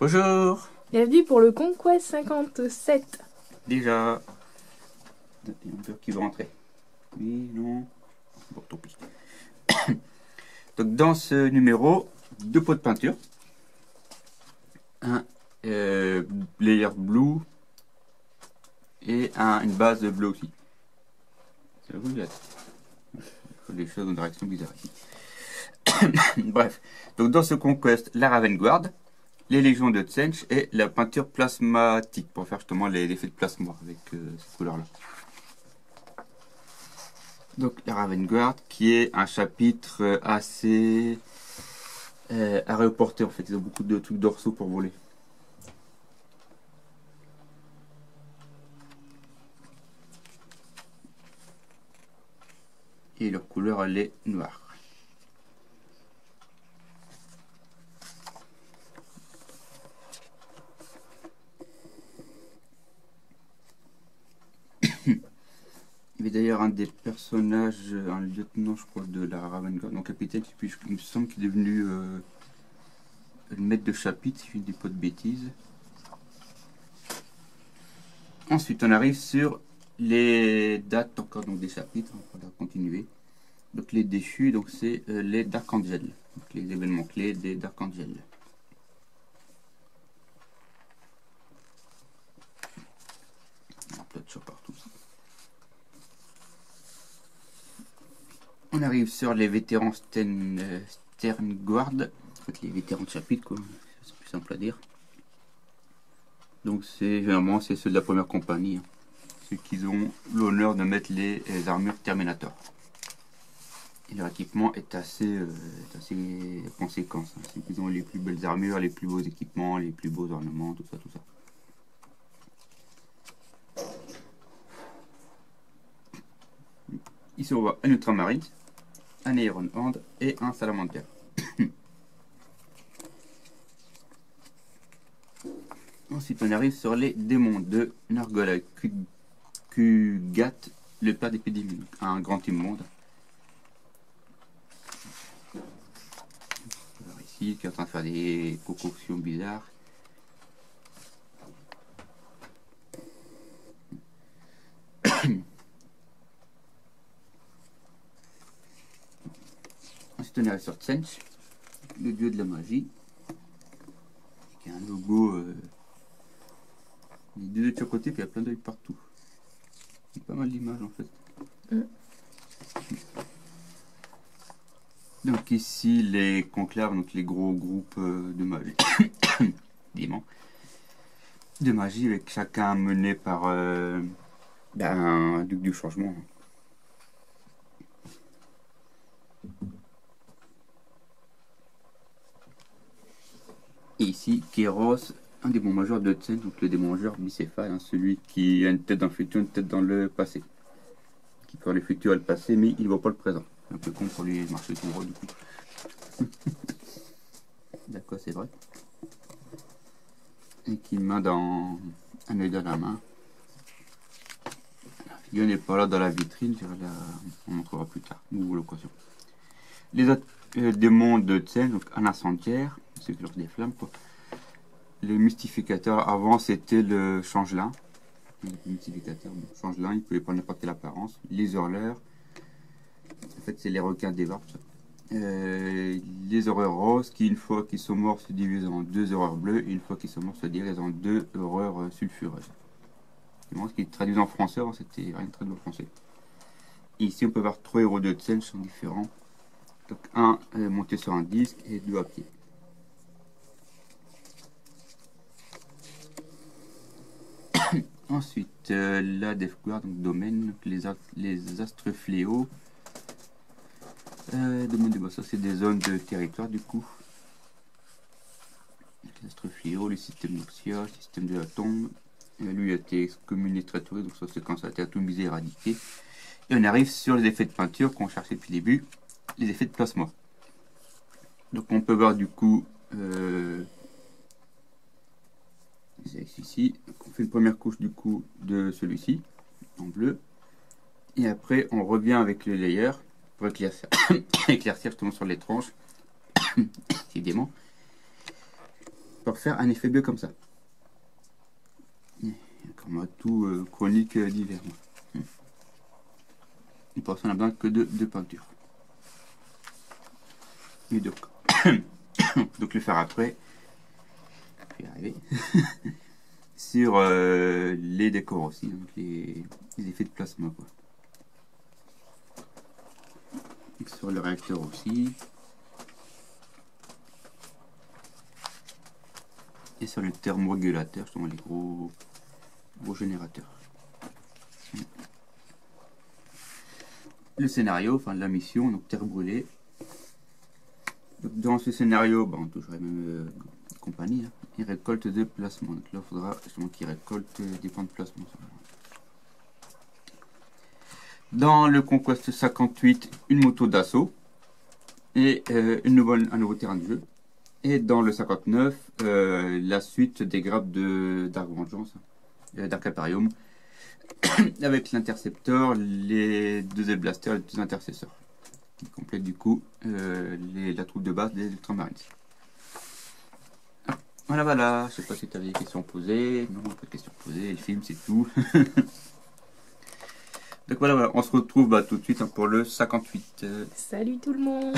Bonjour. Bienvenue pour le Conquest 57. Déjà. Il y a un peu qui veut rentrer. Oui, non. Bon, tant pis. Donc dans ce numéro, 2 pots de peinture. Un layer blue et une base bleue aussi. C'est vous, il faut des choses en direction bizarre ici. Bref. Donc dans ce Conquest, la Ravengard, les légions de Tsench et la peinture plasmatique pour faire justement les effets de plasma avec cette couleur-là. Donc la Ravengard qui est un chapitre assez aéroporté en fait, ils ont beaucoup de trucs dorsaux pour voler. Et leur couleur elle est noire. Il y avait d'ailleurs un des personnages, un lieutenant je crois de la Ravengard, donc capitaine, puis il me semble qu'il est devenu le maître de chapitre, si je ne dis pas de bêtises. Ensuite on arrive sur les dates encore donc des chapitres, on va continuer. Donc les déchus, donc c'est les Dark Angels, donc les événements clés des Dark Angels. Un peu de choses partout. On arrive sur les vétérans Sterngard, en fait les vétérans de chapitre quoi, c'est plus simple à dire. Donc c'est généralement c'est ceux de la première compagnie, hein. Ceux qui ont l'honneur de mettre les armures Terminator. Et leur équipement est assez conséquent, hein. Ceux qui ont les plus belles armures, les plus beaux équipements, les plus beaux ornements, tout ça, tout ça. Ici on voit un Ultramarine, un Iron Hand et un Salamander. Ensuite on arrive sur les démons de Nargola Kugat, le père d'épidémie, un grand immonde. Alors ici qui est en train de faire des concoctions bizarres. Ensuite on arrive sur Tsench, le dieu de la magie, qui a un logo, il y a 2 de chaque côté, puis il y a plein d'œils partout. C'est pas mal d'images en fait. Donc ici les conclaves, donc les gros groupes de magie, de magie avec chacun mené par un duc du changement. Et ici, Kéros, un démon majeur de Tsen, donc le démon majeur bicéphale, hein, celui qui a une tête dans le futur, une tête dans le passé. Qui peut voir le futur et le passé, mais il ne voit pas le présent. Un peu con pour lui marcher tout droit du coup. D'accord, c'est vrai. Et qui met dans un œil dans la main. La figure n'est pas là dans la vitrine, on montrera plus tard, ou l'occasion. Les autres démons de Tsen, donc un incendiaire, ceux qui lancent des flammes quoi. Les mystificateurs, avant c'était le changelin. Le mystificateur, le changelin, il pouvait prendre n'importe quelle apparence. Les hurleurs, en fait c'est les requins des varbes. Les horreurs roses qui une fois qu'ils sont morts se divisent en 2 horreurs bleues et une fois qu'ils sont morts se divisent en 2 horreurs sulfureuses. Ce qui est traduit en français, c'était rien de traduit en français. Et ici on peut voir 3 héros de Tsen sont différents. Donc un monté sur un disque et 2 à pied. Ensuite la Death Guard, donc domaine, donc les astres fléaux. Domaine de boss, ça c'est des zones de territoire du coup. Les astres fléaux, le système d'Oxia, le système de la tombe. Lui a été excommunié très tôt, donc ça c'est quand ça a été atomisé et éradiqué. Et on arrive sur les effets de peinture qu'on cherchait depuis le début, les effets de plasma. Donc on peut voir du coup ici, on fait une première couche du coup de celui-ci en bleu et après on revient avec le layer pour éclaircir, éclaircir justement sur les tranches décidément pour faire un effet bleu comme ça. Comme tout chronique d'hiver. Et pour ça, on a besoin que de peinture. Et donc, donc le faire après, je vais y arriver, sur les décors aussi, donc les effets de plasma, quoi. Et sur le réacteur aussi. Et sur le thermorégulateur, justement les gros générateurs. Le scénario, enfin la mission, donc terre brûlée. Donc, dans ce scénario, on toucherait même compagnie, hein. Il récolte des placements. Donc là, il faudra justement qu'il récolte des points de placement. Dans le Conquest 58, une moto d'assaut et un nouveau terrain de jeu. Et dans le 59, la suite des grappes d'Arc Vengeance, d'Arc Imperium, avec l'intercepteur, les 2 L-blasters et les 2 intercesseurs. Qui complète du coup la troupe de base des Ultramarines. Voilà, je sais pas si tu avais des questions posées. Non, pas de questions posées, le film c'est tout. Donc voilà, on se retrouve tout de suite pour le 58. Salut tout le monde!